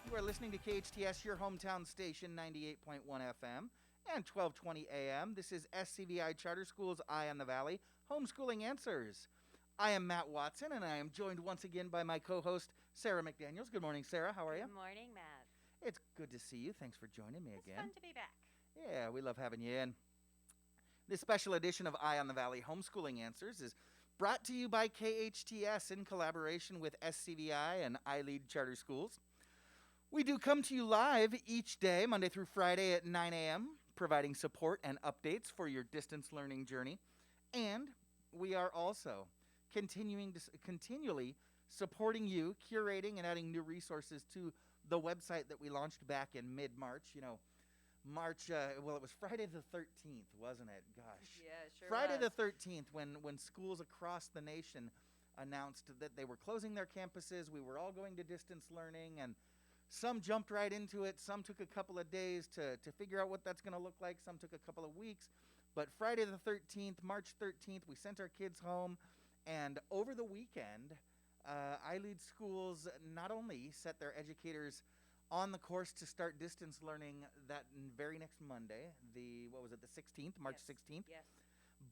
You are listening to KHTS, your hometown station, 98.1 FM and 1220 AM. This is SCVI Charter School's Eye on the Valley, Homeschooling Answers. I am Matt Watson, and I am joined once again by my co-host, Sara McDaniels. Good morning, Sara. How are you? Good morning, Matt. It's good to see you. Thanks for joining me again. It's fun to be back. Yeah, we love having you in. This special edition of Eye on the Valley, Homeschooling Answers is brought to you by KHTS in collaboration with SCVI and iLead Charter Schools. We do come to you live each day, Monday through Friday at 9 a.m., providing support and updates for your distance learning journey. And we are also continually supporting you, curating and adding new resources to the website that we launched back in mid-March. You know, it was Friday the 13th, wasn't it? Gosh. Yeah, it sure Friday was. the 13th when schools across the nation announced that they were closing their campuses. We were all going to distance learning, and some jumped right into it. Some took a couple of days to figure out what that's going to look like. Some took a couple of weeks. But Friday the 13th, March 13th, we sent our kids home. And over the weekend, iLead schools not only set their educators on the course to start distance learning that very next Monday, the 16th, March 16th. Yes.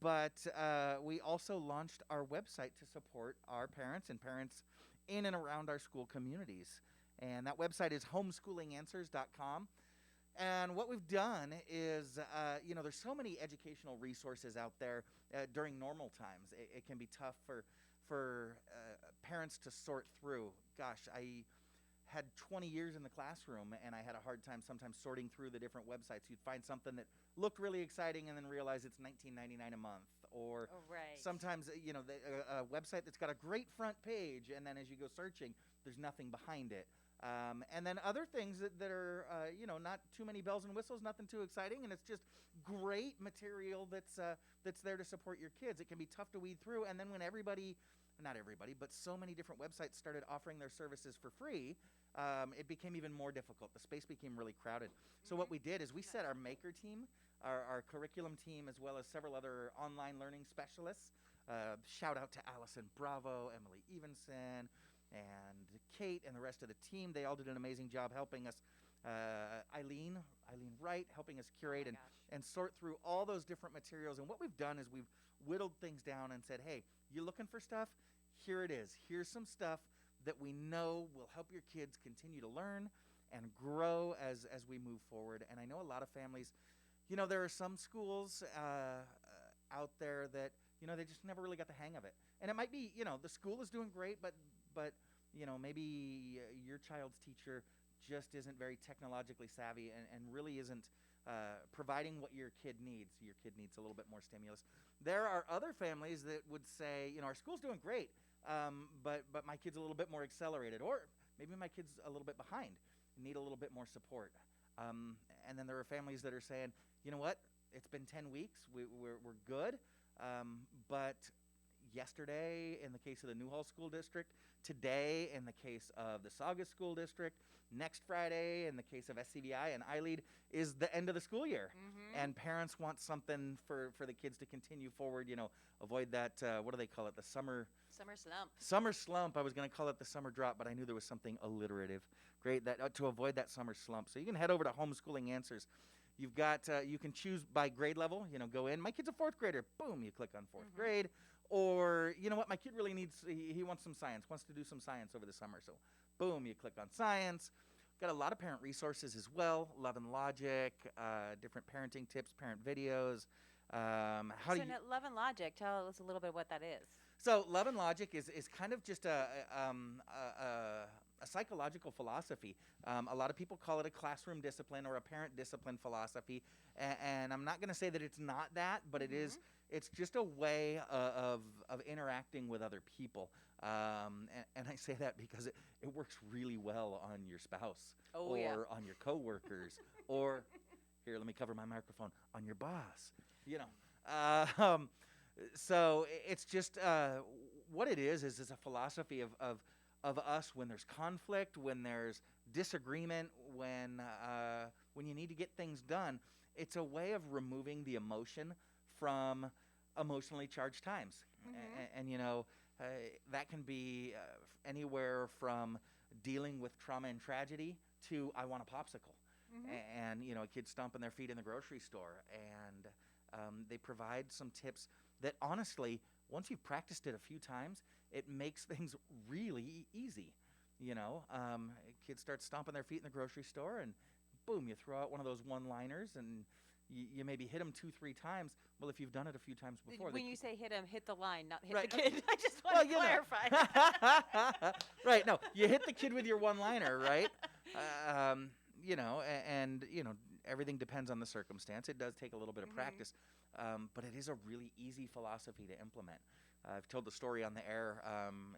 But we also launched our website to support our parents and parents in and around our school communities. And that website is homeschoolinganswers.com. And what we've done is, there's so many educational resources out there during normal times. It can be tough for parents to sort through. Gosh, I had 20 years in the classroom, and I had a hard time sometimes sorting through the different websites. You'd find something that looked really exciting and then realize it's $19.99 a month. Or sometimes, a website that's got a great front page, and then as you go searching, there's nothing behind it. And then other things that are, not too many bells and whistles, nothing too exciting, and it's just great material that's there to support your kids. It can be tough to weed through, and then when not everybody, but so many different websites started offering their services for free, it became even more difficult. The space became really crowded. So what we did is we set our maker team, our curriculum team, as well as several other online learning specialists. Shout out to Allison Bravo, Emily Evenson, and Kate and the rest of the team. They all did an amazing job helping us. Eileen Wright helping us curate and sort through all those different materials. And what we've done is we've whittled things down and said, hey, you looking for stuff? Here it is. Here's some stuff that we know will help your kids continue to learn and grow as we move forward. And I know a lot of families, there are some schools out there that, they just never really got the hang of it. And it might be, the school is doing great, but maybe your child's teacher just isn't very technologically savvy and really isn't providing what your kid needs. Your kid needs a little bit more stimulus. There are other families that would say, our school's doing great, but my kid's a little bit more accelerated, or maybe my kid's a little bit behind and need a little bit more support. And then there are families that are saying, you know what, it's been 10 weeks, we're good, but yesterday in the case of the Newhall School District, today in the case of the Saugus School District, next Friday in the case of SCVI and iLead is the end of the school year. Mm-hmm. And parents want something for the kids to continue forward, avoid that, what do they call it, the summer slump. Summer slump. I was going to call it the summer drop, but I knew there was something alliterative. Great, that to avoid that summer slump. So you can head over to Homeschooling Answers. You've got, you can choose by grade level, go in. My kid's a fourth grader. Boom, you click on fourth grade. Or, you know what, my kid really needs, he wants some science, wants to do some science over the summer. So, boom, you click on science. Got a lot of parent resources as well, Love and Logic, different parenting tips, parent videos. Love and Logic, tell us a little bit what that is. So Love and Logic is kind of just a psychological philosophy. A lot of people call it a classroom discipline or a parent discipline philosophy, and I'm not going to say that it's not that, but it is. It's just a way of interacting with other people, and I say that because it works really well on your spouse on your coworkers or here, let me cover my microphone, on your boss. So it's just what it is a philosophy of us when there's conflict, when there's disagreement, when you need to get things done. It's a way of removing the emotion from emotionally charged times. And that can be anywhere from dealing with trauma and tragedy to I want a popsicle. And, you know, a kid stomping their feet in the grocery store. And they provide some tips that honestly, once you've practiced it a few times, it makes things really easy. You know, kids start stomping their feet in the grocery store and boom, you throw out one of those one-liners and you maybe hit them 2-3 times. Well, if you've done it a few times before. When you say hit him, hit the line, not hit right. the kid. I just want to clarify. Right. No, you hit the kid with your one-liner, right? You know, and, you know, everything depends on the circumstance. It does take a little bit of practice, but it is a really easy philosophy to implement. I've told the story on the air.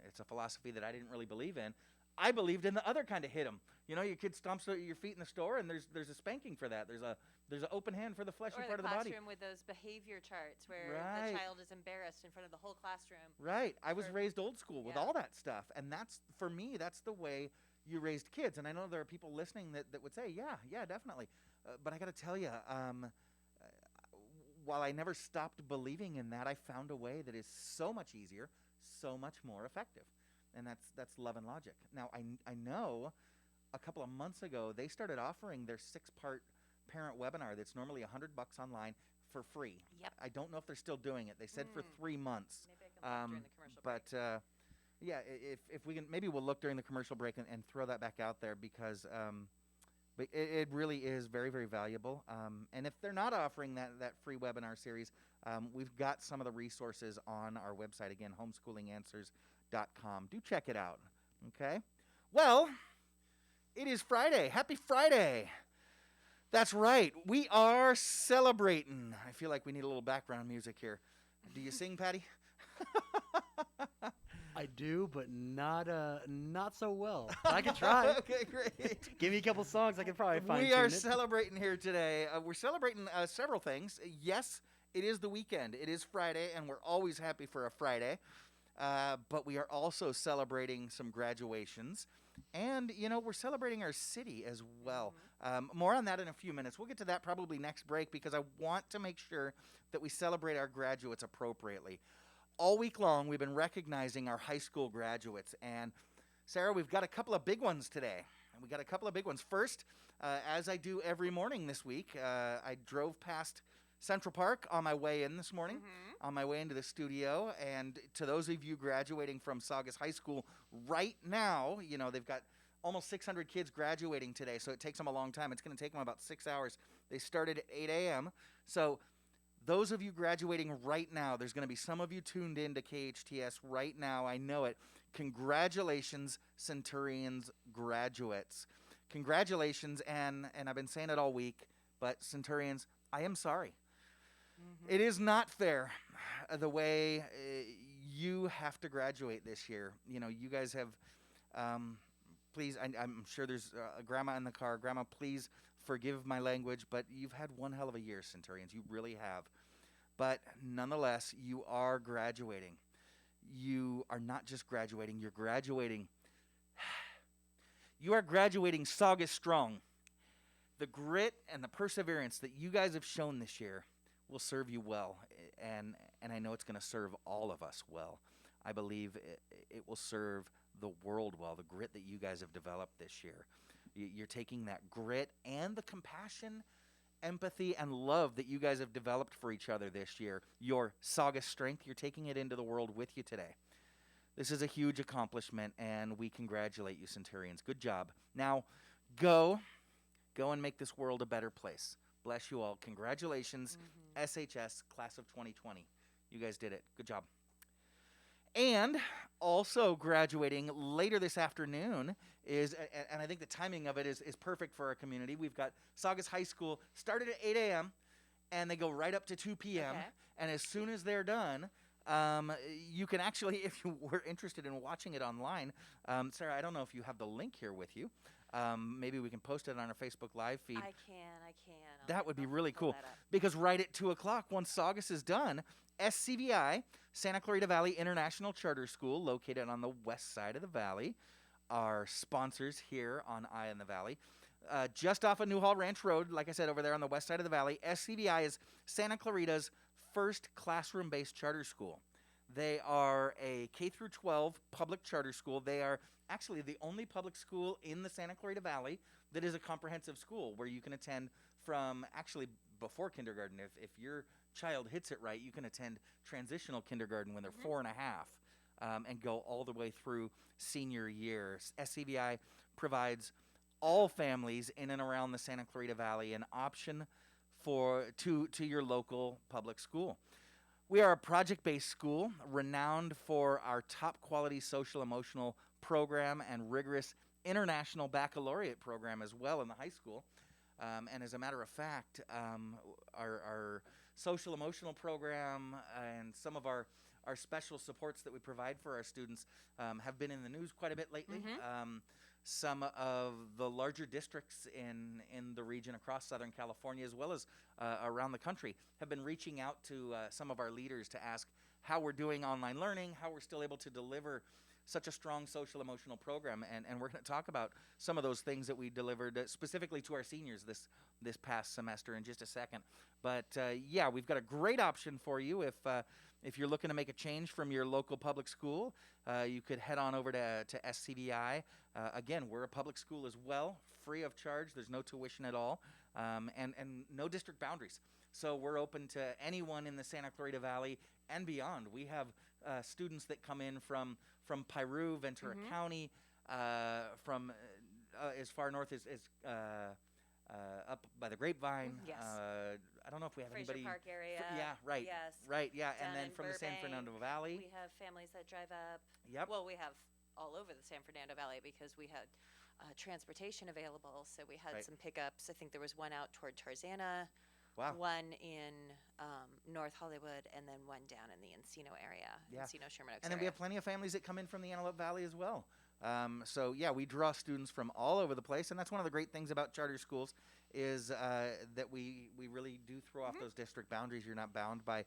It's a philosophy that I didn't really believe in. I believed in the other kind of hit 'em. You know, your kid stomps your feet in the store, and there's a spanking for that. There's an open hand for the fleshy part of the body. Or the classroom with those behavior charts where the child is embarrassed in front of the whole classroom. Right. I was raised old school with all that stuff, and that's, for me, that's the way you raised kids. And I know there are people listening that would say, yeah, definitely. But I got to tell you, while I never stopped believing in that, I found a way that is so much easier, so much more effective. And that's Love and Logic. Now, I know a couple of months ago, they started offering their 6-part parent webinar that's normally $100 online for free. Yep. I don't know if they're still doing it. They said for 3 months. Maybe I can look during the commercial break. Yeah, if we can, maybe we'll look during the commercial break and throw that back out there because but it really is very, very valuable. And if they're not offering that free webinar series, we've got some of the resources on our website. Again, homeschoolinganswers.com. Do check it out. Okay? Well, it is Friday. Happy Friday. That's right. We are celebrating. I feel like we need a little background music here. Do you sing, Patty? I do, but not so well. I can try. Okay, great. Give me a couple songs. I can probably find. We are celebrating here today. We're celebrating several things. Yes, it is the weekend. It is Friday, and we're always happy for a Friday. But we are also celebrating some graduations. And, you know, we're celebrating our city as well. More on that in a few minutes. We'll get to that probably next break because I want to make sure that we celebrate our graduates appropriately. All week long, we've been recognizing our high school graduates. And, Sarah, we've got a couple of big ones today. First, as I do every morning this week, I drove past Central Park on my way in this morning, on my way into the studio. And to those of you graduating from Saugus High School right now, you know, they've got almost 600 kids graduating today, so it takes them a long time. It's going to take them about 6 hours. They started at 8 a.m. So those of you graduating right now, there's going to be some of you tuned in to KHTS right now. I know it. Congratulations, Centurions graduates. Congratulations, and I've been saying it all week, but Centurions, I am sorry. It is not fair the way you have to graduate this year. You know, you guys have, please, I'm sure there's a grandma in the car. Grandma, please forgive my language, but you've had one hell of a year, Centurions. You really have. But nonetheless, you are graduating. You are not just graduating, you're graduating. You are graduating Saugus strong. The grit and the perseverance that you guys have shown this year will serve you well, and I know it's going to serve all of us well. I believe it will serve the world well, the grit that you guys have developed this year. You're taking that grit and the compassion, empathy, and love that you guys have developed for each other this year, your Saugus strength, you're taking it into the world with you today. This is a huge accomplishment, and we congratulate you, Centurions. Good job. Now, go and make this world a better place. Bless you all. Congratulations, SHS Class of 2020. You guys did it. Good job. And also graduating later this afternoon is, and I think the timing of it is perfect for our community. We've got Saugus High School started at 8 a.m. and they go right up to 2 p.m. Okay. And as soon as they're done, you can actually, if you were interested in watching it online, Sarah, I don't know if you have the link here with you. Maybe we can post it on our Facebook Live feed. I can. That would be really cool. Because right at 2 o'clock, once Saugus is done, SCVI, Santa Clarita Valley International Charter School, located on the west side of the valley, are sponsors here on Eye in the Valley. Just off of Newhall Ranch Road, like I said, over there on the west side of the valley, SCVI is Santa Clarita's first classroom-based charter school. They are a K through 12 public charter school. They are actually the only public school in the Santa Clarita Valley that is a comprehensive school where you can attend from actually before kindergarten. If your child hits it right, you can attend transitional kindergarten when they're 4.5 and go all the way through senior years. SCVI provides all families in and around the Santa Clarita Valley an option to your local public school. We are a project-based school renowned for our top quality social emotional program and rigorous international baccalaureate program as well in the high school. And as a matter of fact, our social emotional program and some of our special supports that we provide for our students have been in the news quite a bit lately. Some of the larger districts in the region across Southern California, as well as around the country, have been reaching out to some of our leaders to ask how we're doing online learning, how we're still able to deliver such a strong social emotional program. And we're going to talk about some of those things that we delivered specifically to our seniors this past semester in just a second. But yeah, we've got a great option for you if you're looking to make a change from your local public school. You could head on over to SCVI. Again, we're a public school as well, free of charge. There's no tuition at all, and no district boundaries. So we're open to anyone in the Santa Clarita Valley and beyond. We have students that come in from Piru, Ventura County, from as far north as up by the Grapevine. Yes. I don't know if we have Fraser anybody. Park area. Yeah, right. Yes. Right, yeah. And Down then in from the San Burbank, Fernando Valley. We have families that drive up. Yep. Well, we have all over the San Fernando Valley because we had transportation available. So we had some pickups. I think there was one out toward Tarzana, Wow. one in North Hollywood, and then one down in the Encino area, Encino, Sherman Oaks And then we area. have plenty of families that come in from the Antelope Valley as well. So yeah, we draw students from all over the place, and that's one of the great things about charter schools is that we really do throw off those district boundaries. You're not bound by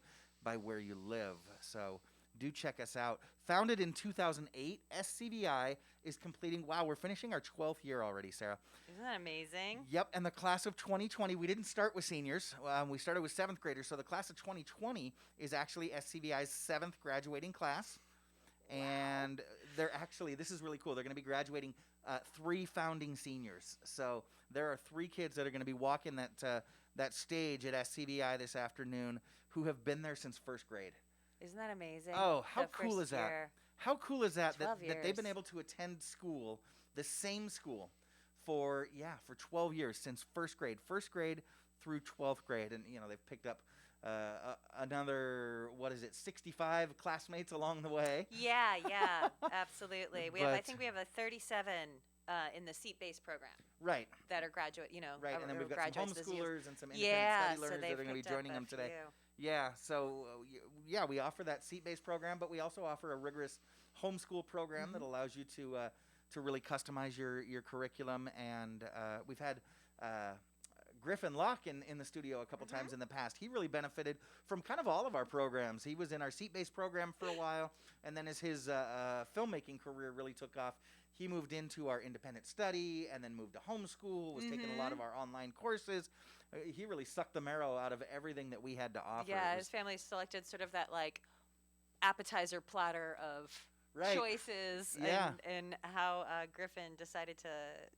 where you live. So do check us out. Founded in 2008, SCVI is completing, wow, we're finishing our 12th year already, Sarah. Isn't that amazing? Yep, and the class of 2020, we didn't start with seniors. We started with 7th graders, so the class of 2020 is actually SCVI's 7th graduating class. And they're actually, this is really cool, they're going to be graduating 3 founding seniors. So there are 3 kids that are going to be walking that stage at SCVI this afternoon who have been there since 1st grade. Isn't that amazing? Oh, how The cool first is that? year. How cool is that 12 that they've been years. able to attend school, the same school, for 12 years, since 1st grade through 12th grade. And, they've picked up another, 65 classmates along the way. Yeah, absolutely. I But- think we have a 37 in the seat-based program Right, that are graduate, right. And then we've got some graduates this year. homeschoolers and some independent Yeah, study so learners that they've are going to be picked up joining a them today. few. Yeah, so yeah, we offer that seat-based program, but we also offer a rigorous homeschool program that allows you to really customize your curriculum. And we've had Griffin Locke in the studio a couple times in the past. He really benefited from kind of all of our programs. He was in our seat-based program for a while, and then as his filmmaking career really took off, he moved into our independent study and then moved to homeschool, was taking a lot of our online courses. He really sucked the marrow out of everything that we had to offer. Yeah, It his family selected sort of that appetizer platter of Right. choices, Yeah. and how Griffin decided to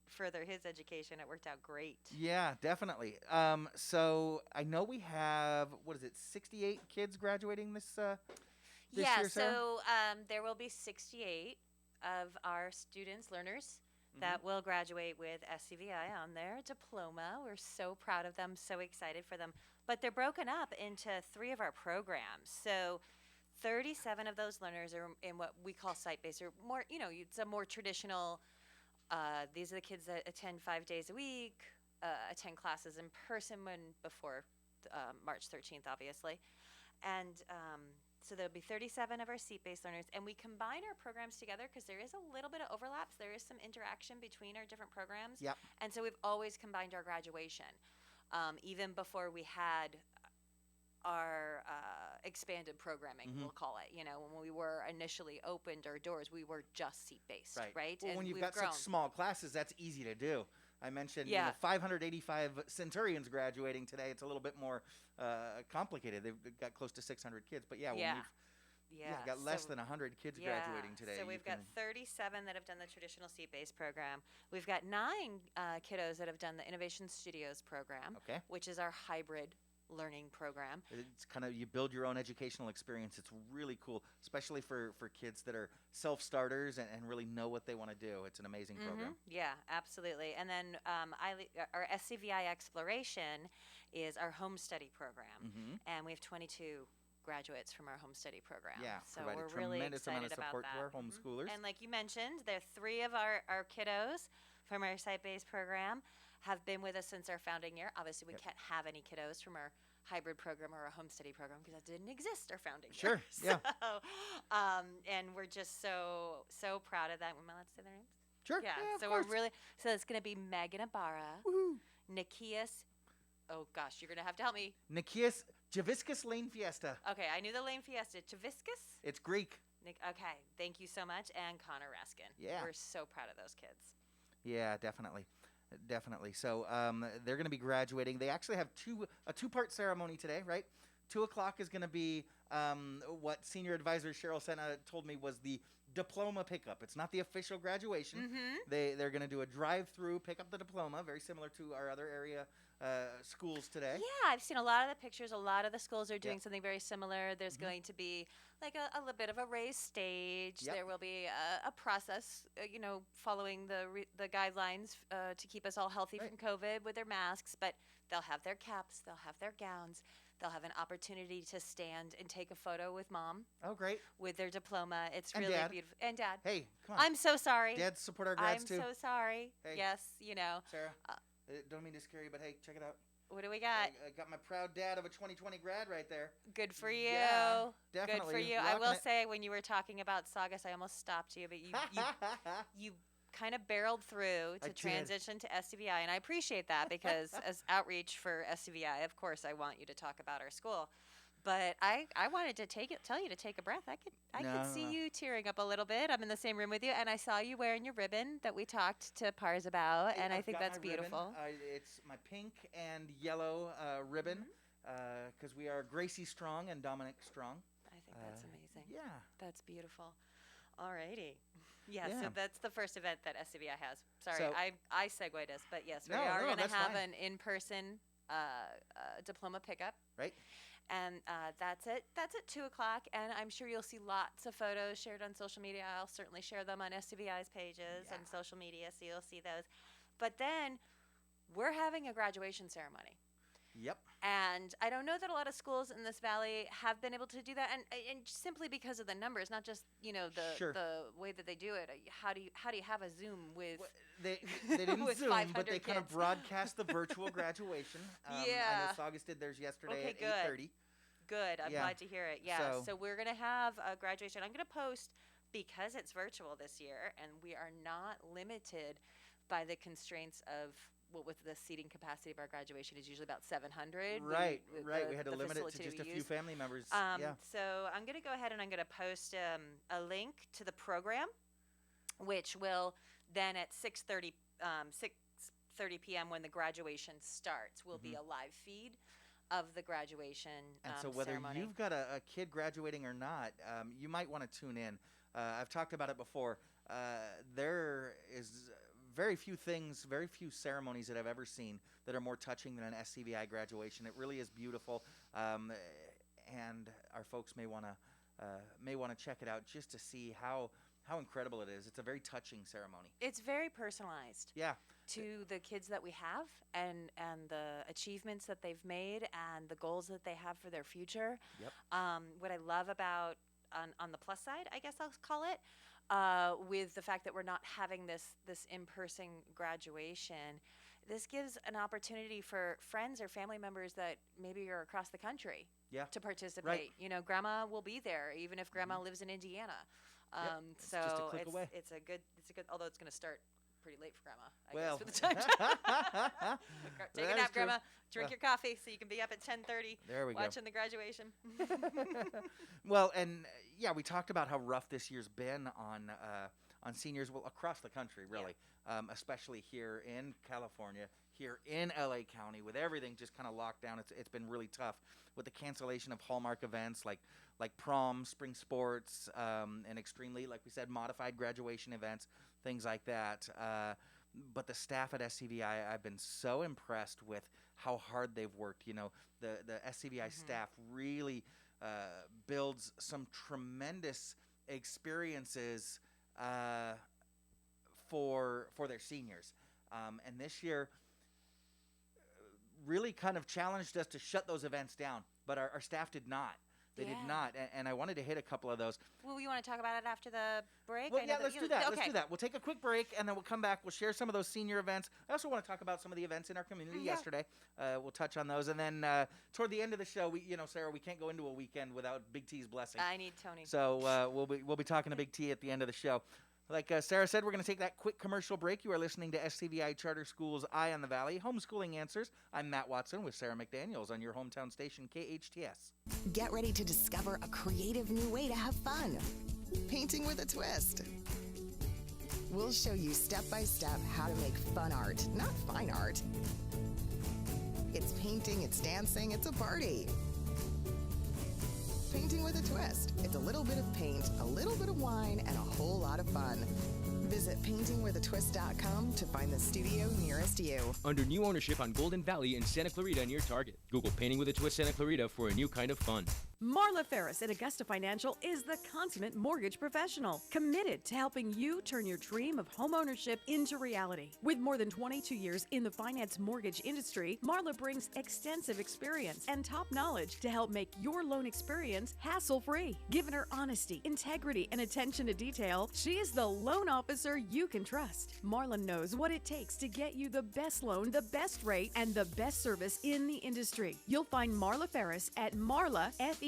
further his education. It worked out great. Yeah, definitely. So I know we have 68 kids graduating this Yeah, year, Sarah? so there will be 68 of our students, learners, that will graduate with SCVI on their diploma. We're so proud of them, so excited for them. But they're broken up into 3 of our programs. So 37 of those learners are in what we call site-based, or more, it's a more traditional, these are the kids that attend 5 days a week, attend classes in person before March 13th, obviously. And so there'll be 37 of our seat-based learners, and we combine our programs together because there is a little bit of overlaps. There is some interaction between our different programs. Yep. And so we've always combined our graduation. Even before we had our expanded programming, we'll call it. When we were initially opened our doors, we were just seat-based, right? Well, And when you've we've got grown. such small classes, that's easy to do. I mentioned 585 Centurions graduating today. It's a little bit more complicated. They've got close to 600 kids, but when Yeah. got less than 100 kids graduating today. So You we've got can- 37 that have done the traditional seat-based program. We've got 9 kiddos that have done the Innovation Studios program, Okay. which is our hybrid learning program. It's kind of, you build your own educational experience. It's really cool, especially for kids that are self-starters and really know what they want to do. It's an amazing program. Yeah, absolutely. And then our SCVI Exploration is our home study program, and we have 22 graduates from our home study program. Yeah, so provide a we're really tremendous amount excited of support about to that. our homeschoolers. And like you mentioned, there are 3 of our kiddos from our site-based program have been with us since our founding year. Obviously, we can't have any kiddos from our hybrid program or our home study program because that didn't exist our founding year. Sure, yeah. So, and we're just so proud of that. Am I allowed to say their names? Sure. Yeah. Of So course. we're really it's going to be Megan Ibarra, Woohoo. Nikias. Oh gosh, you're going to have to help me. Nikias Javiscus Lane Fiesta. Okay, I knew the Lane Fiesta. Chaviscus? It's Greek. Okay, thank you so much. And Connor Raskin. Yeah. We're so proud of those kids. Yeah, definitely. Definitely. So they're going to be graduating. They actually have a two-part ceremony today, right? 2 o'clock is going to be what Senior Advisor Cheryl Senna told me was the diploma pickup. It's not the official graduation. They're going to do a drive-through, pick up the diploma, very similar to our other area schools today. Yeah, I've seen a lot of the pictures. A lot of the schools are doing Yep. something very similar. There's going to be like a little bit of a raised stage. Yep. There will be a process, following the guidelines to keep us all healthy Right. from COVID with their masks. But they'll have their caps, they'll have their gowns, they'll have an opportunity to stand and take a photo with mom Oh, great. with their diploma. It's And really Dad. beautiful. And Dad. Hey, come on. I'm so sorry. Dads support our grads I'm too. so sorry. Hey. Yes, Sarah, don't mean to scare you, but hey, check it out. what do we got? I got my proud dad of a 2020 grad right there. Good for you. Yeah, Good for definitely. you. I Rocking will it. say, when you were talking about Saugus, I almost stopped you, but you kind of barreled through I to did. transition to SCVI, and I appreciate that because as outreach for SCVI, of course, I want you to talk about our school. But I wanted to tell you to take a breath. I could see No. you tearing up a little bit. I'm in the same room with you, and I saw you wearing your ribbon that we talked to Pars about, and I I've think got that's my ribbon. beautiful. It's my pink and yellow ribbon because we are Gracie Strong and Dominic Strong. I think that's amazing. Yeah. That's beautiful. Alrighty. Yeah, Yeah. so that's the first event that SCVI has. Sorry, So- I segued us, but yes, we No, are no, going to that's have fine. an in-person diploma pickup. Right. And that's at 2 o'clock, and I'm sure you'll see lots of photos shared on social media. I'll certainly share them on SCVI's pages and Yeah. social media, so you'll see those. But then we're having a graduation ceremony. Yep. And I don't know that a lot of schools in this valley have been able to do that, and simply because of the numbers, not just Sure. the way that they do it. How do you have a Zoom with? They didn't With Zoom, but 500 they kind of kids. broadcast the virtual graduation. I Yeah. know Saugus did theirs yesterday Okay, at good. 8:30. Good. I'm Yeah. glad to hear it. Yeah. So- So we're gonna have a graduation. I'm gonna post because it's virtual this year, and we are not limited by the constraints of. With the seating capacity of our graduation is usually about 700. Right. with We had to the limit it to facility just a we few use. family members. Yeah. So I'm going to go ahead and I'm going to post a link to the program, which will then at 6:30 p.m. when the graduation starts will be a live feed of the graduation And so whether ceremony. you've got a kid graduating or not, you might want to tune in. I've talked about it before. There is very few ceremonies that I've ever seen that are more touching than an SCVI graduation. It really is beautiful, and our folks may want to check it out just to see how incredible it is. It's a very touching ceremony. It's very personalized Yeah. to the kids that we have and the achievements that they've made and the goals that they have for their future. Yep. What I love about on the plus side, I guess I'll call it, with the fact that we're not having this in-person graduation, this gives an opportunity for friends or family members that maybe are across the country Yeah. to participate. Grandma will be there, even if grandma lives in Indiana. It's So just a click away. it's a good, although it's going to start pretty late for grandma, I Well, guess, for the time. Take That a is nap, true. grandma. Drink your coffee so you can be up at 10:30 There we go. watching the graduation. Well, and yeah, we talked about how rough this year's been on seniors, well, across the country, really, especially here in California, here in LA County, with everything just kind of locked down. It's been really tough with the cancellation of hallmark events like prom, spring sports, and extremely, like we said, modified graduation events, things like that. But the staff at SCVI, I've been so impressed with how hard they've worked. You know, the SCVI staff really builds some tremendous experiences for their seniors. And this year really kind of challenged us to shut those events down, but our staff did not. They did not, and I wanted to hit a couple of those. Well, you want to talk about it after the break? Well, yeah, let's do that. Okay. Let's do that. We'll take a quick break, and then we'll come back. We'll share some of those senior events. I also want to talk about some of the events in our community yesterday. We'll touch on those, and then toward the end of the show, Sarah, we can't go into a weekend without Big T's blessing. I need Tony. So we'll be talking to Big T at the end of the show. Like Sarah said, we're going to take that quick commercial break. You are listening to SCVI Charter School's Eye on the Valley, Homeschooling Answers. I'm Matt Watson with Sara McDaniels on your hometown station, KHTS. Get ready to discover a creative new way to have fun. Painting with a twist. We'll show you step by step how to make fun art, not fine art. It's painting, it's dancing, it's a party. Painting with a twist. It's a little bit of paint, a little bit of wine, and a whole lot of fun. Visit paintingwithatwist.com to find the studio nearest you. Under new ownership on Golden Valley and Santa Clarita near Target. Google Painting with a Twist Santa Clarita for a new kind of fun. Marla Ferris at Augusta Financial is the consummate mortgage professional, committed to helping you turn your dream of homeownership into reality. With more than 22 years in the finance mortgage industry, Marla brings extensive experience and top knowledge to help make your loan experience hassle-free. Given her honesty, integrity, and attention to detail, she is the loan officer you can trust. Marla knows what it takes to get you the best loan, the best rate, and the best service in the industry. You'll find Marla Ferris at marlaferris.com.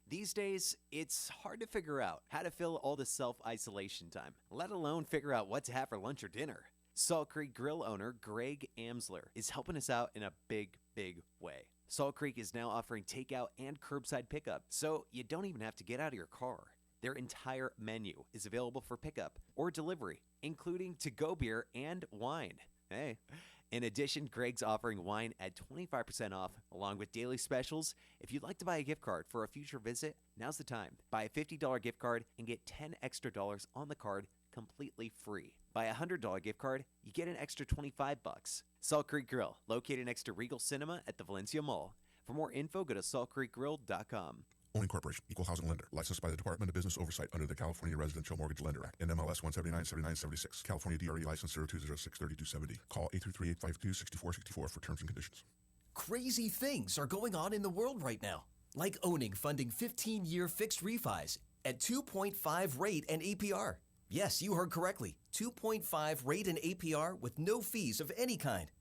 These days, it's hard to figure out how to fill all the self-isolation time, let alone figure out what to have for lunch or dinner. Salt Creek Grill owner Greg Amsler is helping us out in a big, big way. Salt Creek is now offering takeout and curbside pickup, so you don't even have to get out of your car. Their entire menu is available for pickup or delivery, including to-go beer and wine. Hey. In addition, Greg's offering wine at 25% off, along with daily specials. If you'd like to buy a gift card for a future visit, now's the time. Buy a $50 gift card and get $10 extra on the card completely free. Buy a $100 gift card, you get an extra $25. Salt Creek Grill, located next to Regal Cinema at the Valencia Mall. For more info, go to saltcreekgrill.com. Owning Corporation, Equal Housing Lender, licensed by the Department of Business Oversight under the California Residential Mortgage Lender Act, NMLS 1797976, California DRE license 02063270. Call 833-852-6464 for terms and conditions. Crazy things are going on in the world right now, like owning funding 15-year fixed refis at 2.5 rate and APR. Yes, you heard correctly, 2.5 rate and APR with no fees of any kind.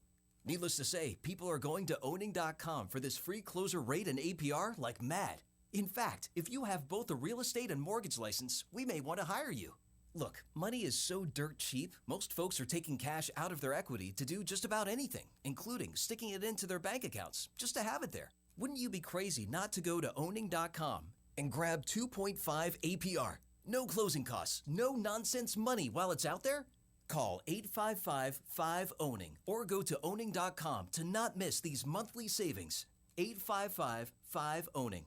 Needless to say, people are going to owning.com for this free closer rate and APR like mad. In fact, if you have both a real estate and mortgage license, we may want to hire you. Look, money is so dirt cheap, most folks are taking cash out of their equity to do just about anything, including sticking it into their bank accounts, just to have it there. Wouldn't you be crazy not to go to owning.com and grab 2.5 APR? No closing costs, no nonsense money while it's out there? Call 855-5-OWNING or go to owning.com to not miss these monthly savings. 855-5-OWNING.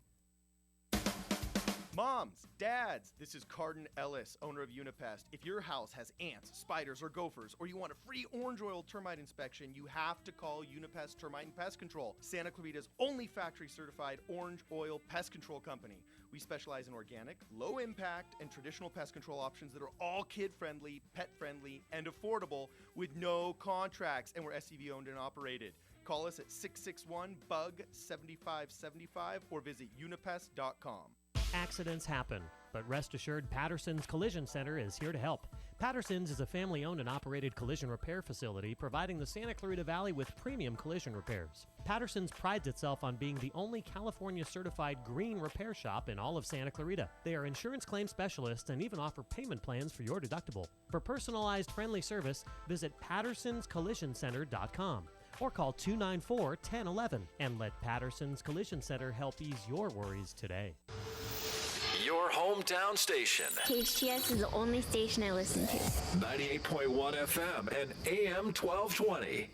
Moms, dads, this is Cardin Ellis, owner of Unipass. If your house has ants, spiders, or gophers, or you want a free orange oil termite inspection, you have to call Unipass Termite and Pest Control, Santa Clarita's only factory-certified orange oil pest control company. We specialize in organic, low-impact, and traditional pest control options that are all kid-friendly, pet-friendly, and affordable with no contracts, and we're SCV owned and operated. Call us at 661-BUG-7575 or visit unipass.com. Accidents happen, but rest assured Patterson's Collision Center is here to help. Patterson's is a family-owned and operated collision repair facility providing the Santa Clarita Valley with premium collision repairs. Patterson's prides itself on being the only California-certified green repair shop in all of Santa Clarita. They are insurance claim specialists and even offer payment plans for your deductible. For personalized, friendly service, visit pattersonscollisioncenter.com or call 294-1011 and let Patterson's Collision Center help ease your worries today. Your hometown station. KHTS is the only station I listen to. 98.1 FM and AM 1220.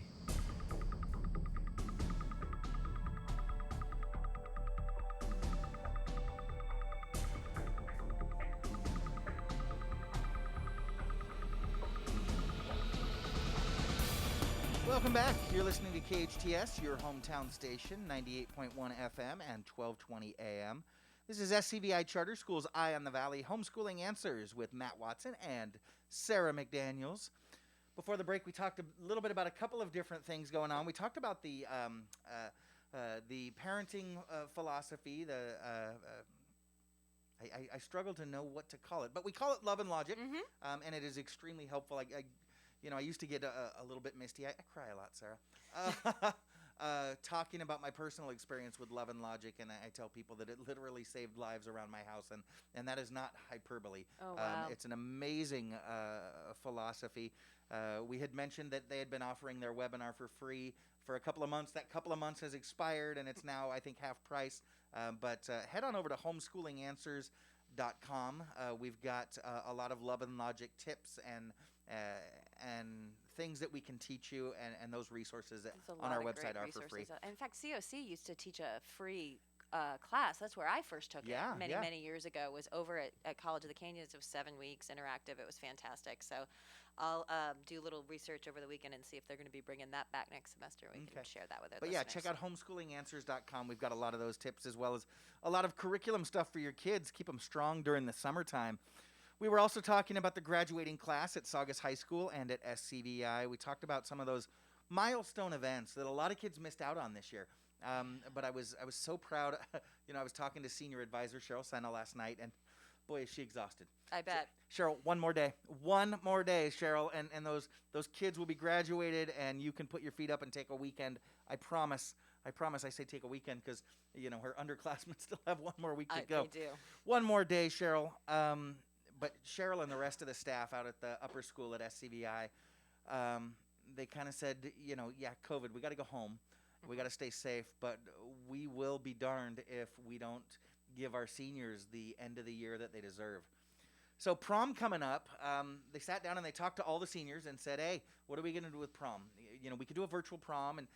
Welcome back. You're listening to KHTS, your hometown station, 98.1 FM and 1220 AM. This is SCVI Charter School's Eye on the Valley Homeschooling Answers with Matt Watson and Sara McDaniels. Before the break, we talked a little bit about a couple of different things going on. We talked about the parenting philosophy. I struggle to know what to call it, but we call it Love and Logic, and it is extremely helpful. I used to get a little bit misty. I cry a lot, Sara. Talking about my personal experience with Love and Logic, and I tell people that it literally saved lives around my house, and that is not hyperbole. Oh, wow. It's an amazing philosophy. We had mentioned that they had been offering their webinar for free for a couple of months. That couple of months has expired, and it's now, I think, half price. But head on over to homeschoolinganswers.com. We've got a lot of Love and Logic tips and things that we can teach you, and those resources on our website are for free. In fact, COC used to teach a free class. That's where I first took it many years ago. Was over at College of the Canyons. It was 7 weeks interactive. It was fantastic. So I'll do a little research over the weekend and see if they're going to be bringing that back next semester. We can share that with our listeners. Check out homeschoolinganswers.com. We've got a lot of those tips, as well as a lot of curriculum stuff for your kids. Keep them strong during the summertime. We were also talking about the graduating class at Saugus High School and at SCVI. We talked about some of those milestone events that a lot of kids missed out on this year. But I was so proud. I was talking to senior advisor Cheryl Senna last night, and boy, is she exhausted. I bet. Cheryl, one more day, Cheryl, and those kids will be graduated, and you can put your feet up and take a weekend. I promise. I say take a weekend because her underclassmen still have one more week to go. They do. One more day, Cheryl. But Cheryl and the rest of the staff out at the upper school at SCVI, they kind of said, COVID, we got to go home. We got to stay safe, but we will be darned if we don't give our seniors the end of the year that they deserve. So prom coming up, they sat down and they talked to all the seniors and said, hey, what are we going to do with prom? We could do a virtual prom. And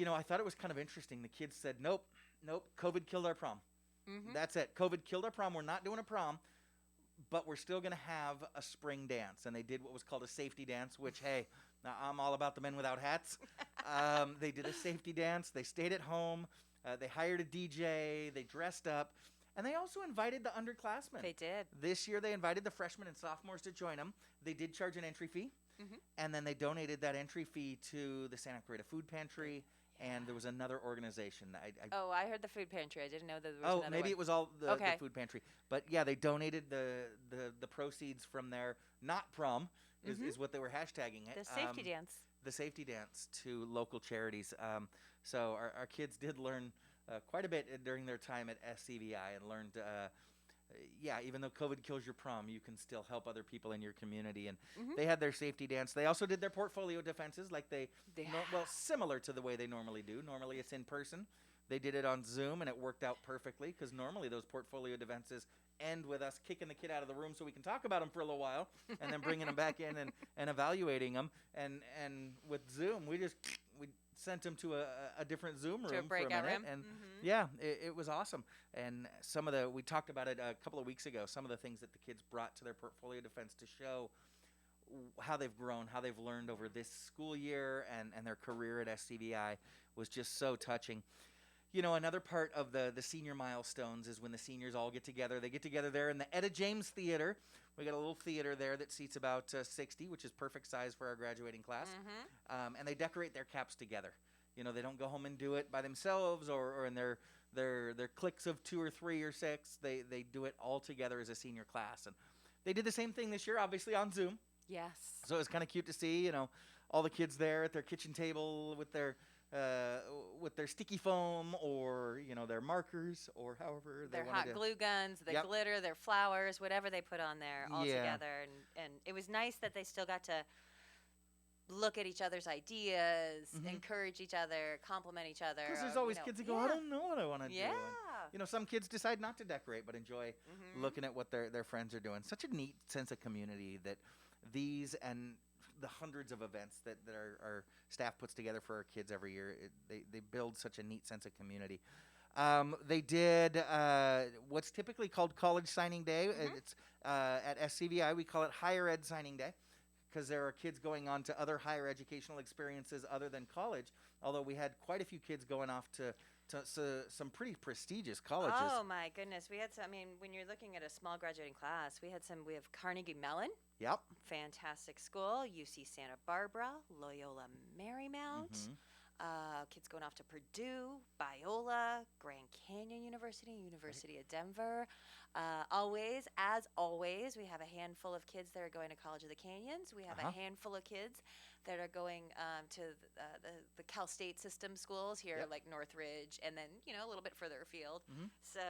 I thought it was kind of interesting. The kids said, nope, COVID killed our prom. That's it. COVID killed our prom. We're not doing a prom. But we're still going to have a spring dance. And they did what was called a safety dance, which, hey, now I'm all about the men without hats. They did a safety dance. They stayed at home. They hired a DJ. They dressed up. And they also invited the underclassmen. They did. This year they invited the freshmen and sophomores to join them. They did charge an entry fee. And then they donated that entry fee to the Santa Clarita Food Pantry. And there was another organization. I heard the food pantry. I didn't know that there was another maybe one. It was all the food pantry. But yeah, they donated the proceeds from their not prom is what they were hashtagging it. The safety dance. The safety dance to local charities. So our kids did learn quite a bit during their time at SCVI and learned. Even though COVID kills your prom, you can still help other people in your community. And they had their safety dance. They also did their portfolio defenses like similar to the way they normally do. Normally it's in person. They did it on Zoom, and it worked out perfectly because normally those portfolio defenses end with us kicking the kid out of the room so we can talk about them for a little while and then bringing them back in and evaluating them. And with Zoom, we sent them to a different Zoom room to a breakout room. And it was awesome. And we talked about it a couple of weeks ago, some of the things that the kids brought to their portfolio defense to show how they've grown, how they've learned over this school year and their career at SCVI was just so touching. Another part of the senior milestones is when the seniors all get together. They get together there in the Etta James Theater. We got a little theater there that seats about 60, which is perfect size for our graduating class. And they decorate their caps together. They don't go home and do it by themselves or in their cliques of 2 or 3 or 6. They do it all together as a senior class. And they did the same thing this year, obviously on Zoom. Yes. So it was kind of cute to see, all the kids there at their kitchen table with their sticky foam or their markers or however they their wanted hot glue guns, the glitter, their flowers, whatever they put on there all together. And it was nice that they still got to look at each other's ideas, encourage each other, compliment each other. Because there's always kids that go, I don't know what I want to do. Yeah, some kids decide not to decorate but enjoy looking at what their friends are doing. Such a neat sense of community that these and the hundreds of events that our staff puts together for our kids every year, they build such a neat sense of community. They did what's typically called College Signing Day. It's at SCVI, we call it Higher Ed Signing Day, because there are kids going on to other higher educational experiences other than college, although we had quite a few kids going off to some pretty prestigious colleges. Oh my goodness, we had some. I mean, when you're looking at a small graduating class, we have Carnegie Mellon. Yep. Fantastic school. UC Santa Barbara, Loyola Marymount. Kids going off to Purdue, Biola, Grand Canyon University, University of Denver. As always, we have a handful of kids that are going to College of the Canyons. We have a handful of kids that are going to the Cal State system schools here, like Northridge, and then a little bit further afield. So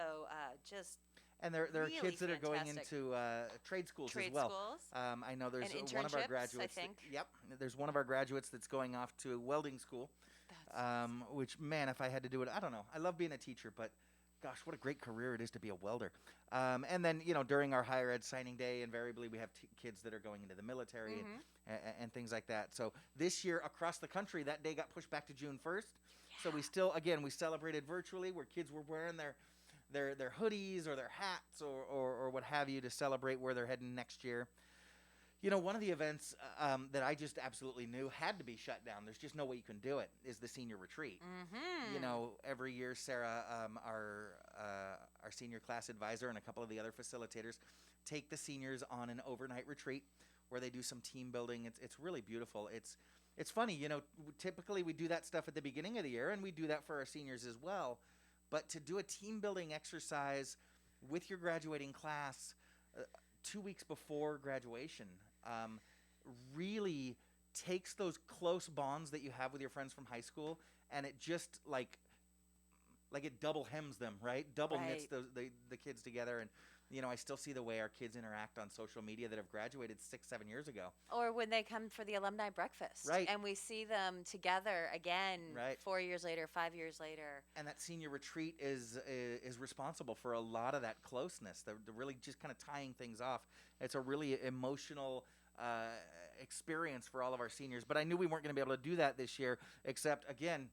and there are really kids that are going fantastic. into trade schools as well. I know there's one of our internships, graduates. I think. There's one of our graduates that's going off to welding school. Which, man, if I had to do it, I don't know. I love being a teacher, but gosh, what a great career it is to be a welder. And then, during our higher ed signing day, invariably we have kids that are going into the military and things like that. So this year across the country, that day got pushed back to June 1st. So we celebrated virtually, where kids were wearing their hoodies or their hats or what have you to celebrate where they're heading next year. One of the events that I just absolutely knew had to be shut down, there's just no way you can do it, is the senior retreat. Every year, Sara, our senior class advisor, and a couple of the other facilitators take the seniors on an overnight retreat where they do some team building. It's really beautiful. It's funny, typically we do that stuff at the beginning of the year, and we do that for our seniors as well. But to do a team building exercise with your graduating class 2 weeks before graduation really takes those close bonds that you have with your friends from high school, and it just like it double hems them, right? Double knits the kids together. And I still see the way our kids interact on social media that have graduated 6-7 years ago, or when they come for the alumni breakfast, and we see them together again 4 years later, 5 years later. And that senior retreat is responsible for a lot of that closeness, the really just kind of tying things off. It's a really emotional experience for all of our seniors. But I knew we weren't going to be able to do that this year, except again,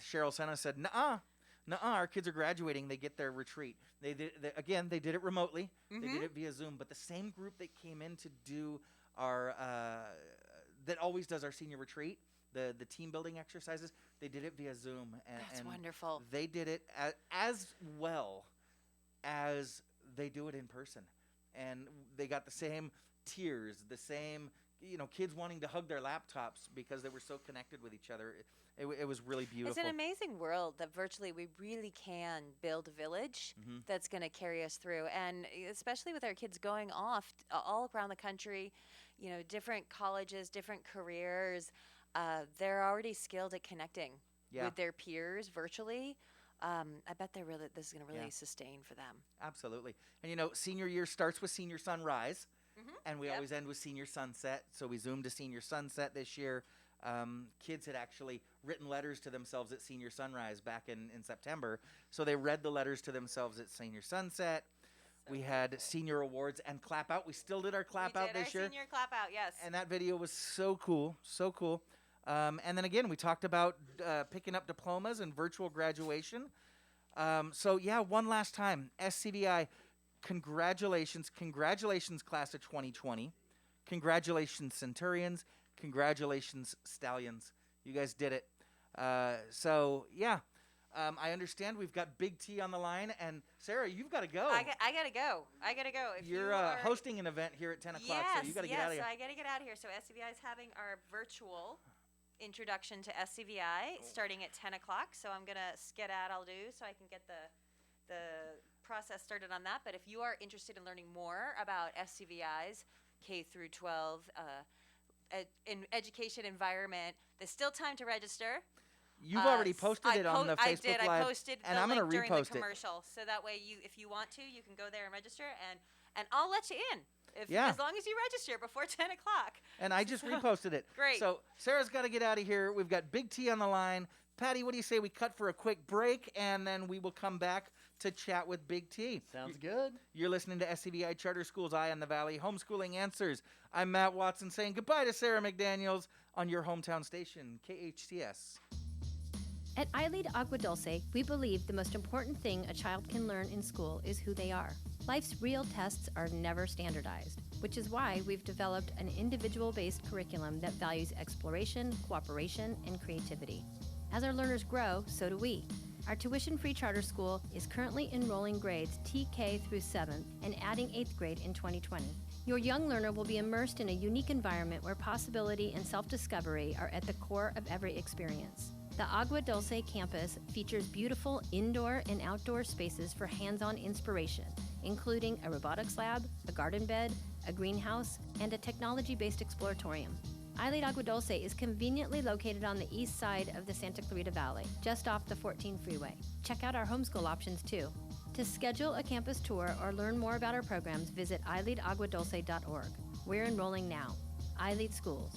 Cheryl Senna said, "Nuh-uh. Our kids are graduating. They get their retreat." They did it remotely. They did it via Zoom. But the same group that came in to do our that always does our senior retreat, the team building exercises, they did it via Zoom. That's wonderful. They did it as well as they do it in person, and they got the same tears, the same kids wanting to hug their laptops because they were so connected with each other. It was really beautiful. It's an amazing world that virtually we really can build a village that's going to carry us through. And especially with our kids going off all around the country, different colleges, different careers, they're already skilled at connecting with their peers virtually. I bet this is going to really sustain for them. Absolutely. And senior year starts with senior sunrise, and we always end with senior sunset. So we zoomed to senior sunset this year. Kids had actually written letters to themselves at senior sunrise back in September. So they read the letters to themselves at senior sunset. We had senior awards and clap out. We still did our clap out this year. Senior clap out, yes. And that video was so cool, so cool. And then again, we talked about picking up diplomas and virtual graduation. One last time, SCVI, congratulations class of 2020. Congratulations, Centurions. Congratulations, Stallions. You guys did it. I understand we've got Big T on the line, and Sara, you've got to go. I gotta go. If You're hosting an event here at 10 o'clock, so you got to get out of here. Yes, I gotta get out of here. So SCVI is having our virtual introduction to SCVI starting at 10 o'clock. So I'm gonna skedaddle so I can get the process started on that. But if you are interested in learning more about SCVI's K through 12 in education environment, there's still time to register. You've already posted it on the Facebook Live. I posted and the I'm link gonna during the repost commercial, so that way if you want to, you can go there and register, and I'll let you in. As long as you register before 10 o'clock. And I just reposted it. Great. So Sarah's got to get out of here. We've got Big T on the line. Patty, what do you say we cut for a quick break, and then we will come back to chat with Big T. Sounds good. You're listening to SCVI Charter School's Eye on the Valley, Homeschooling Answers. I'm Matt Watson saying goodbye to Sara McDaniels on your hometown station, KHTS. At iLead Agua Dulce, we believe the most important thing a child can learn in school is who they are. Life's real tests are never standardized, which is why we've developed an individual-based curriculum that values exploration, cooperation, and creativity. As our learners grow, so do we. Our tuition-free charter school is currently enrolling grades TK through 7th and adding 8th grade in 2020. Your young learner will be immersed in a unique environment where possibility and self-discovery are at the core of every experience. The Agua Dulce campus features beautiful indoor and outdoor spaces for hands-on inspiration, including a robotics lab, a garden bed, a greenhouse, and a technology-based exploratorium. iLead Agua Dulce is conveniently located on the east side of the Santa Clarita Valley, just off the 14 freeway. Check out our homeschool options too. To schedule a campus tour or learn more about our programs, visit ileadaguadulce.org. We're enrolling now. iLead Schools.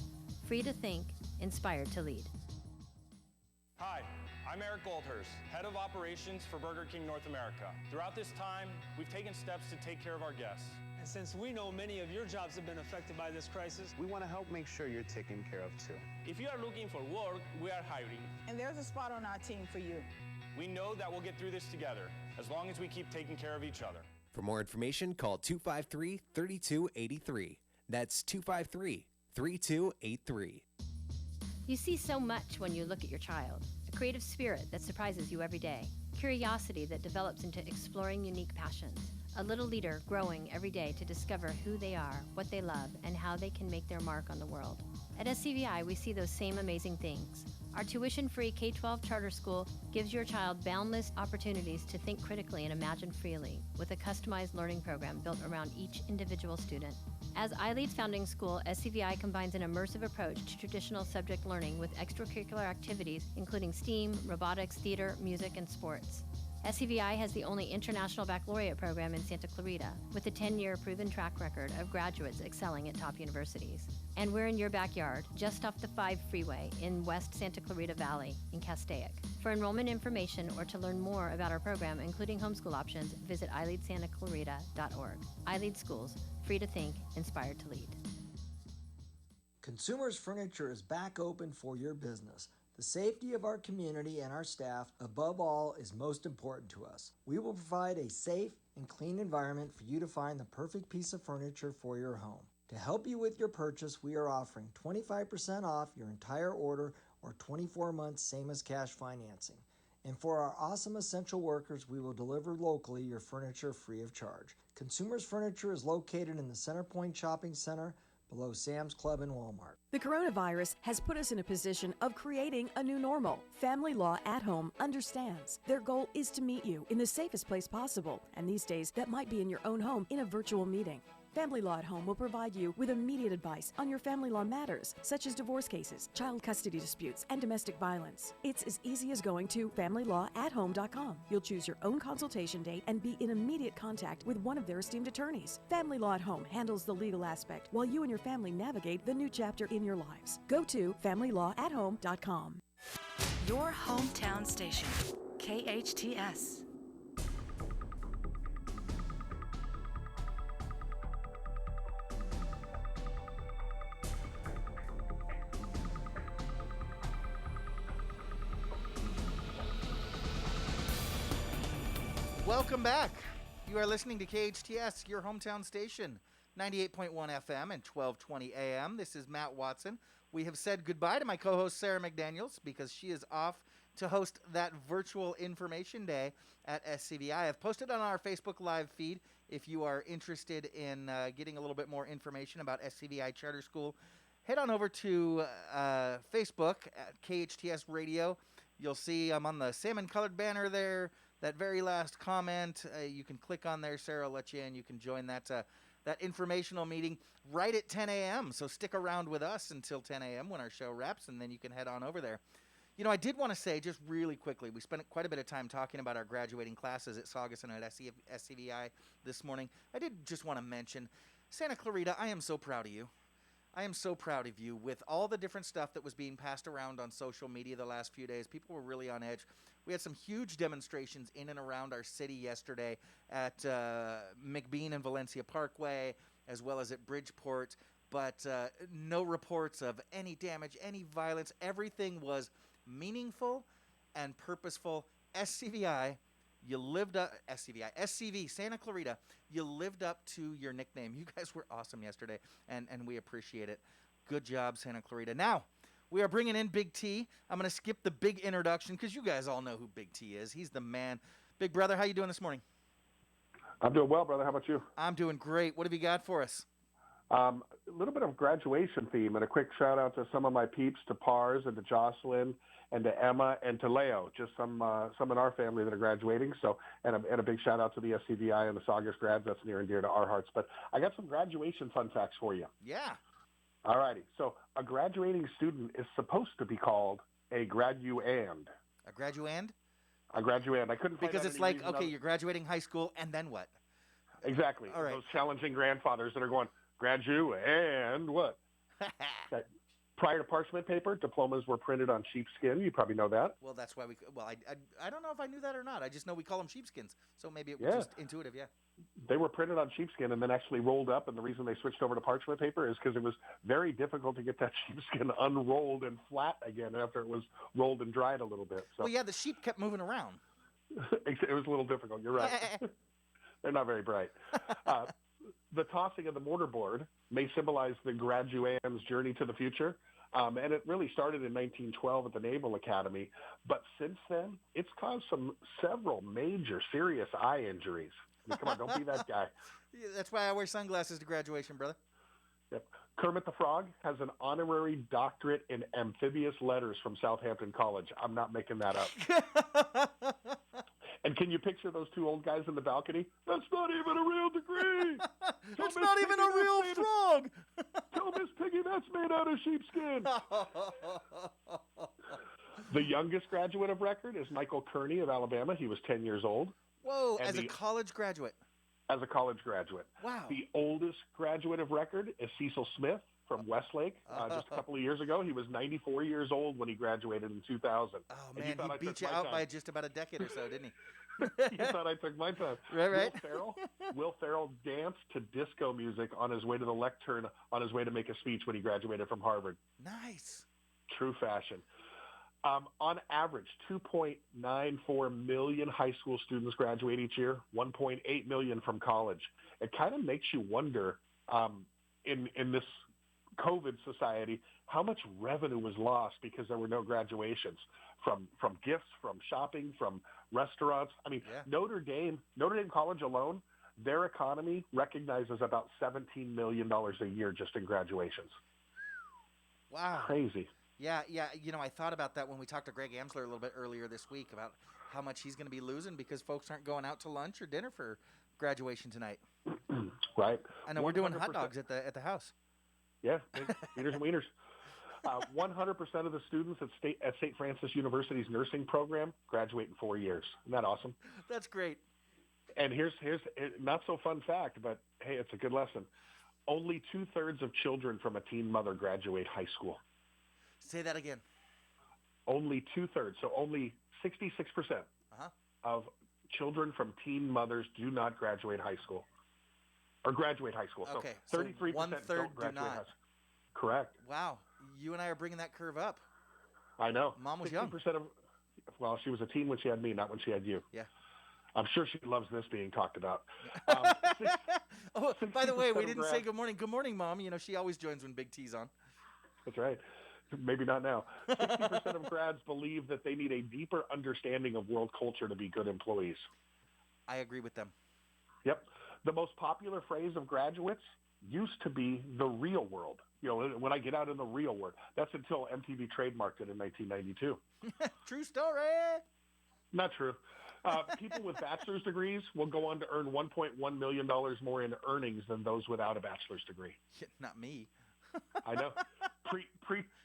Free to think, inspired to lead. Hi, I'm Eric Goldhurst, Head of Operations for Burger King North America. Throughout this time, we've taken steps to take care of our guests. And since we know many of your jobs have been affected by this crisis, we want to help make sure you're taken care of too. If you are looking for work, we are hiring. And there's a spot on our team for you. We know that we'll get through this together, as long as we keep taking care of each other. For more information, call 253-3283. That's 253-3283. You see so much when you look at your child. A creative spirit that surprises you every day. Curiosity that develops into exploring unique passions. A little leader growing every day to discover who they are, what they love, and how they can make their mark on the world. At SCVI, we see those same amazing things. Our tuition-free K-12 charter school gives your child boundless opportunities to think critically and imagine freely, with a customized learning program built around each individual student. As iLead's founding school, SCVI combines an immersive approach to traditional subject learning with extracurricular activities including STEAM, robotics, theater, music, and sports. SCVI has the only international baccalaureate program in Santa Clarita, with a 10-year proven track record of graduates excelling at top universities. And we're in your backyard, just off the 5 freeway in West Santa Clarita Valley in Castaic. For enrollment information or to learn more about our program, including homeschool options, visit ileadsantaclarita.org. iLead Schools, free to think, inspired to lead. Consumers Furniture is back open for your business. The safety of our community and our staff, above all, is most important to us. We will provide a safe and clean environment for you to find the perfect piece of furniture for your home. To help you with your purchase, we are offering 25% off your entire order or 24 months same as cash financing. And for our awesome essential workers, we will deliver locally your furniture free of charge. Consumers Furniture is located in the Centerpoint Shopping Center, below Sam's Club and Walmart. The coronavirus has put us in a position of creating a new normal. Family Law at Home understands. Their goal is to meet you in the safest place possible, and these days that might be in your own home in a virtual meeting. Family Law at Home will provide you with immediate advice on your family law matters, such as divorce cases, child custody disputes, and domestic violence. It's as easy as going to FamilyLawAtHome.com. You'll choose your own consultation date and be in immediate contact with one of their esteemed attorneys. Family Law at Home handles the legal aspect while you and your family navigate the new chapter in your lives. Go to FamilyLawAtHome.com. Your hometown station, KHTS. Welcome back. You are listening to KHTS, your hometown station, 98.1 FM and 1220 AM. This is Matt Watson. We have said goodbye to my co-host Sara McDaniels because she is off to host that virtual information day at SCVI. I've posted on our Facebook Live feed if you are interested in getting a little bit more information about SCVI Charter School. Head on over to Facebook at KHTS Radio. You'll see I'm on the salmon-colored banner there. That very last comment, you can click on there. Sara will let you in. You can join that informational meeting right at 10 a.m. So stick around with us until 10 a.m. when our show wraps, and then you can head on over there. You know, I did want to say just really quickly, we spent quite a bit of time talking about our graduating classes at Saugus and at SCVI this morning. I did just want to mention, Santa Clarita, I am so proud of you. I am so proud of you. With all the different stuff that was being passed around on social media the last few days, people were really on edge. We had some huge demonstrations in and around our city yesterday at McBean and Valencia Parkway, as well as at Bridgeport, but no reports of any damage, any violence. Everything was meaningful and purposeful. SCVI, you lived up. SCV, Santa Clarita, you lived up to your nickname. You guys were awesome yesterday, and we appreciate it. Good job, Santa Clarita. Now, we are bringing in Big T. I'm going to skip the big introduction because you guys all know who Big T is. He's the man. Big brother, how you doing this morning? I'm doing well, brother. How about you? I'm doing great. What have you got for us? A little bit of graduation theme, and a quick shout out to some of my peeps, to Pars and to Jocelyn and to Emma and to Leo, just some in our family that are graduating. So, and a big shout out to the SCVI and the Saugus grads. That's near and dear to our hearts. But I got some graduation fun facts for you. Yeah. All righty. So a graduating student is supposed to be called a graduand. A graduand? A graduand. I couldn't find because out it's any like, reason okay, other- you're graduating high school, and then what? Exactly. All right. Those challenging grandfathers that are going, and what? Okay. Prior to parchment paper, diplomas were printed on sheepskin. You probably know that. Well, that's why I don't know if I knew that or not. I just know we call them sheepskins. So maybe it was just intuitive, yeah. They were printed on sheepskin and then actually rolled up, and the reason they switched over to parchment paper is because it was very difficult to get that sheepskin unrolled and flat again after it was rolled and dried a little bit. So Well, yeah, the sheep kept moving around. it was a little difficult. You're right. They're not very bright. The tossing of the mortarboard may symbolize the graduand's journey to the future. And it really started in 1912 at the Naval Academy. But since then, it's caused several major serious eye injuries. I mean, come on, don't be that guy. Yeah, that's why I wear sunglasses to graduation, brother. Yep. Kermit the Frog has an honorary doctorate in amphibious letters from Southampton College. I'm not making that up. And can you picture those two old guys in the balcony? That's not even a real degree. It's not even a real frog. Tell Miss Piggy that's made out of sheepskin. The youngest graduate of record is Michael Kearney of Alabama. He was 10 years old. Whoa, as a college graduate. As a college graduate. Wow. The oldest graduate of record is Cecil Smith from Westlake. Just a couple of years ago, he was 94 years old when he graduated in 2000. Oh, man, he beat you out by just about a decade or so, didn't he? You thought I took my time. Right. Will Ferrell danced to disco music on his way to the lectern on his way to make a speech when he graduated from Harvard. Nice. True fashion. On average, 2.94 million high school students graduate each year, 1.8 million from college. It kind of makes you wonder, in this COVID society, how much revenue was lost because there were no graduations from gifts, from shopping, from restaurants. I mean, Notre Dame College alone, their economy recognizes about $17 million a year just in graduations. Wow. Crazy. Yeah. You know, I thought about that when we talked to Greg Amsler a little bit earlier this week about how much he's going to be losing because folks aren't going out to lunch or dinner for graduation tonight. Right. I know we're doing hot dogs at the house. Yeah, wieners and wieners. 100% of the students at St. Francis University's nursing program graduate in 4 years. Isn't that awesome? That's great. And here's not so fun fact, but hey, it's a good lesson. Only 2/3 of children from a teen mother graduate high school. Say that again. Only 2/3, so only 66% of children from teen mothers do not graduate high school. Or graduate high school. Okay, so 33% so 1/3 don't graduate do not. high school. Correct. Wow. You and I are bringing that curve up. I know. Mom was 60% young. Well, she was a teen when she had me, not when she had you. Yeah. I'm sure she loves this being talked about. Oh, by the way, we 60% didn't say good morning. Good morning, Mom. You know, she always joins when Big T's on. That's right. Maybe not now. 60% of grads believe that they need a deeper understanding of world culture to be good employees. I agree with them. Yep. The most popular phrase of graduates used to be the real world. You know, when I get out in the real world. That's until MTV trademarked it in 1992. True story. Not true. People with bachelor's degrees will go on to earn $1.1 million more in earnings than those without a bachelor's degree. Yeah, not me. I know.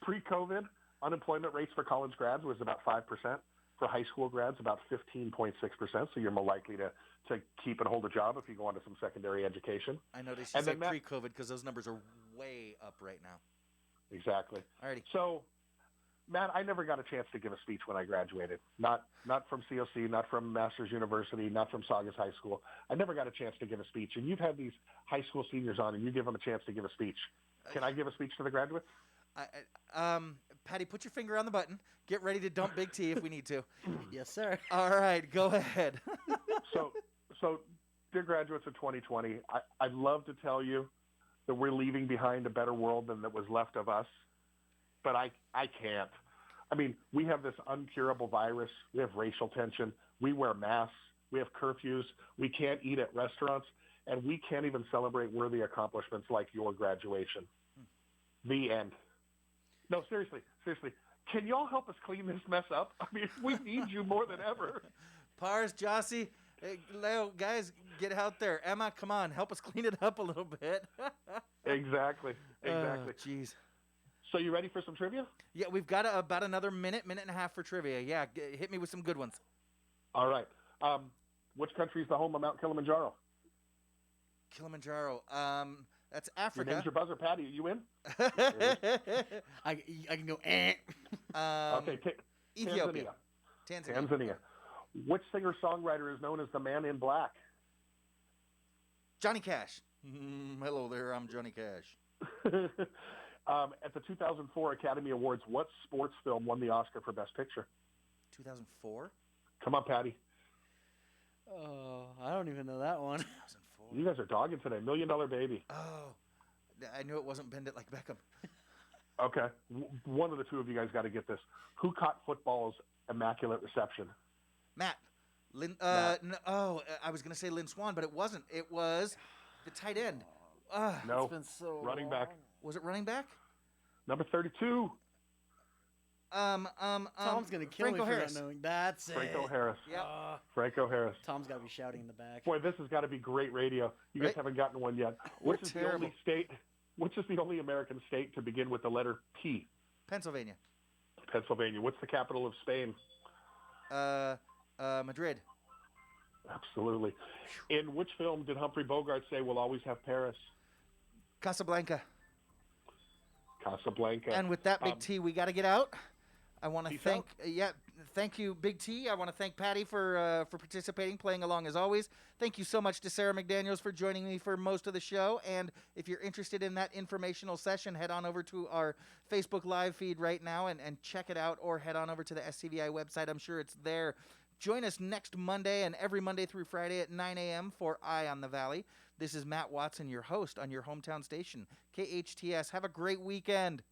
Pre-COVID, unemployment rates for college grads was about 5%. For high school grads, about 15.6%. So you're more likely to keep and hold a job if you go on to some secondary education. I noticed you said pre-COVID because those numbers are way up right now. Exactly. Alrighty. So, Matt, I never got a chance to give a speech when I graduated. Not from COC, not from Masters University, not from Saugus High School. I never got a chance to give a speech. And you've had these high school seniors on, and you give them a chance to give a speech. Can I give a speech to the graduates? Patty, put your finger on the button. Get ready to dump Big T if we need to. Yes, sir. All right, go ahead. So, dear graduates of 2020, I'd love to tell you that we're leaving behind a better world than that was left of us, but I can't. I mean, we have this uncurable virus. We have racial tension. We wear masks. We have curfews. We can't eat at restaurants, and we can't even celebrate worthy accomplishments like your graduation. The end. No, seriously. Can y'all help us clean this mess up? I mean, we need you more than ever. Pars, Jossie, Leo, guys, get out there. Emma, come on, help us clean it up a little bit. Exactly. Jeez. So you ready for some trivia? Yeah, we've got about another minute and a half for trivia. Yeah, hit me with some good ones. All right. Which country is the home of Mount Kilimanjaro? Kilimanjaro. That's Africa. Your name's your buzzer, Patty. Are you in? I can go. Eh. Okay. Ethiopia. Tanzania. Which singer-songwriter is known as the Man in Black? Johnny Cash. Hello there, I'm Johnny Cash. At the 2004 Academy Awards, what sports film won the Oscar for Best Picture? 2004? Come on, Patty. Oh, I don't even know that one. 2004. You guys are dogging today. $1 Million Baby. Oh, I knew it wasn't Bend It Like Beckham. Okay. One of the two of you guys got to get this. Who caught football's immaculate reception? Matt. Matt. I was going to say Lynn Swan, but it wasn't. It was the tight end. No. It's been so running long. back. Was it running back? Number 32. Tom's gonna kill Franco me Harris. for not knowing. That's Franco it. Harris. Yep. Franco Harris. Tom's got to be shouting in the back. Boy, this has got to be great radio. You guys Right? haven't gotten one yet. Which is the only state? Which is the only American state to begin with the letter P? Pennsylvania. Pennsylvania. What's the capital of Spain? Madrid. Absolutely. In which film did Humphrey Bogart say we'll always have Paris? Casablanca. Casablanca. And with that, Big T, we got to get out. I want to Peace thank, thank you, Big T. I want to thank Patty for participating, playing along as always. Thank you so much to Sara McDaniels for joining me for most of the show. And if you're interested in that informational session, head on over to our Facebook Live feed right now and check it out, or head on over to the SCVI website. I'm sure it's there. Join us next Monday and every Monday through Friday at 9 a.m. for Eye on the Valley. This is Matt Watson, your host on your hometown station, KHTS. Have a great weekend.